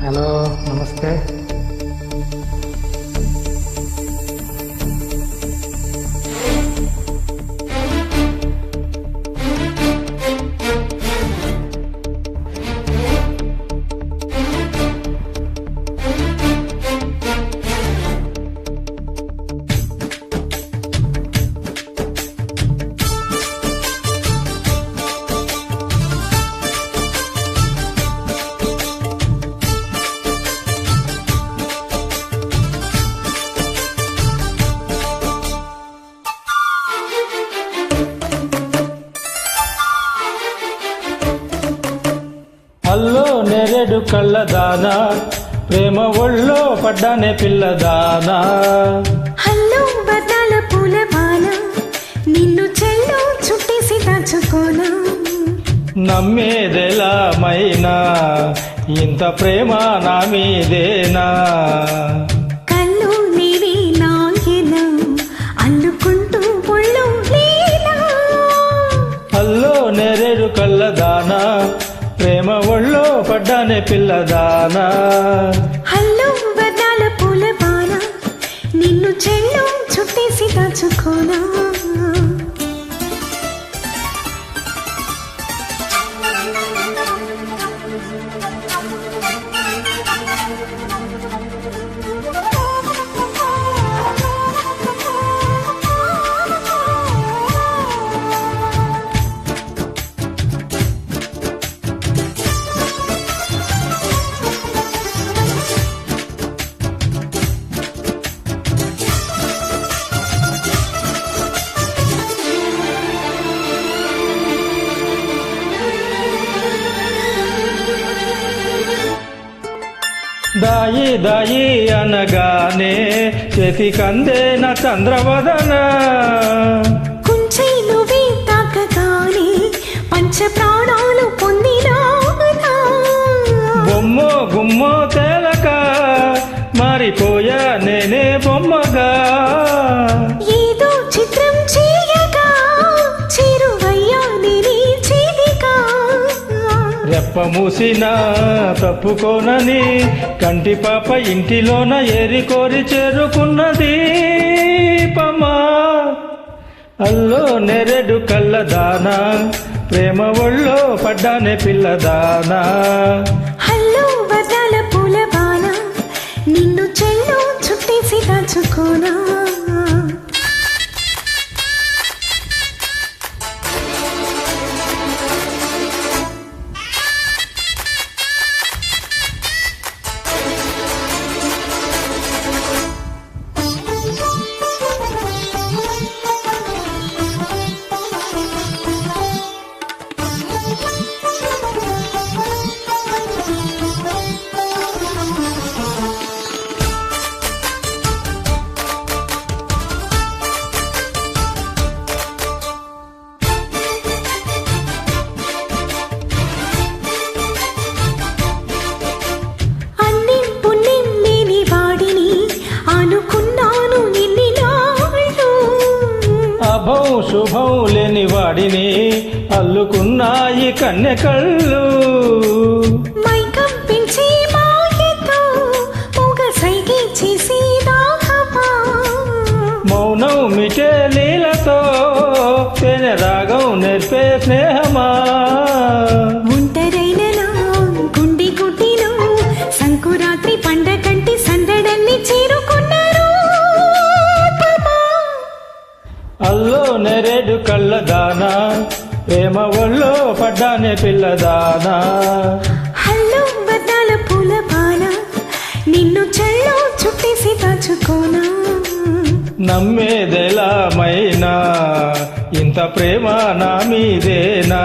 Hello నమస్తే. అల్లో నెరెడు కళ్ళదానా ప్రేమ ఒళ్ళో పడ్డానే పిల్లదానా. హల్లో బతాల పూల బాల నిన్ను చెల్లో చుట్టేసి దాచుకోనా. నమ్మేదెలా మైనా ఇంత ప్రేమ నా మీదేనా. కళ్ళు నీవి నాయనా అల్లుకుంటూ ఒళ్ళు లేనా. అల్లో నెరెడు కళ్ళదానా ప్రేమ ఒళ్ళో పడ్డానే పిల్లదానా. హల్లో బతాల పూల బాల నిన్ను చెల్లో చుట్టేసి దాచుకోనా. దాయి దాయి అనగానే చేతికందే నా చంద్రవదన. కుంచె నువ్వే తాకగానే పంచ ప్రాణాలు పొందినా. బొమ్మో గుమ్మో తేలక మారిపోయా నేనే బొమ్మగా. ఏదో చిత్రం చేయగా చిరువయ్యా నేనే చేదిగా. రెప్ప మూసినా తప్పుకోనని కంటి పాప ఇంటిలోన ఏరి కోరి చేరుకున్నది పమా. అల్లో నెరెడు కళ్ళదానా ప్రేమ ఒళ్ళో పడ్డానే పిల్లదానా. హల్లో బతాల పూల బాల నిన్ను చెల్లో చుట్టేసి దాచుకోనా. అభం శుభం లేని వాడిని అల్లుకున్నాయి కన్నె కళ్ళు. మైకం పెంచి మాయతో మూగ సైగే చేసి దాహమా. మౌనం మిటే లీలతో తేనె రాగం నేర్పే స్నేహమా. ఒంటరైన నా గుండె గుడ్డిలో సంకురాత్రి పండగంటి సందడన్ని చేరుకున్నారు. అల్లో నెరెడు కళ్ళదానా ప్రేమ ఒళ్ళో పడ్డానే పిల్లదానా. హల్లో బతాల పూల బాల నిన్ను చెల్లో చుట్టేసి దాచుకోనా. నమ్మేదెలా మైనా ఇంత ప్రేమ నా మీదేనా.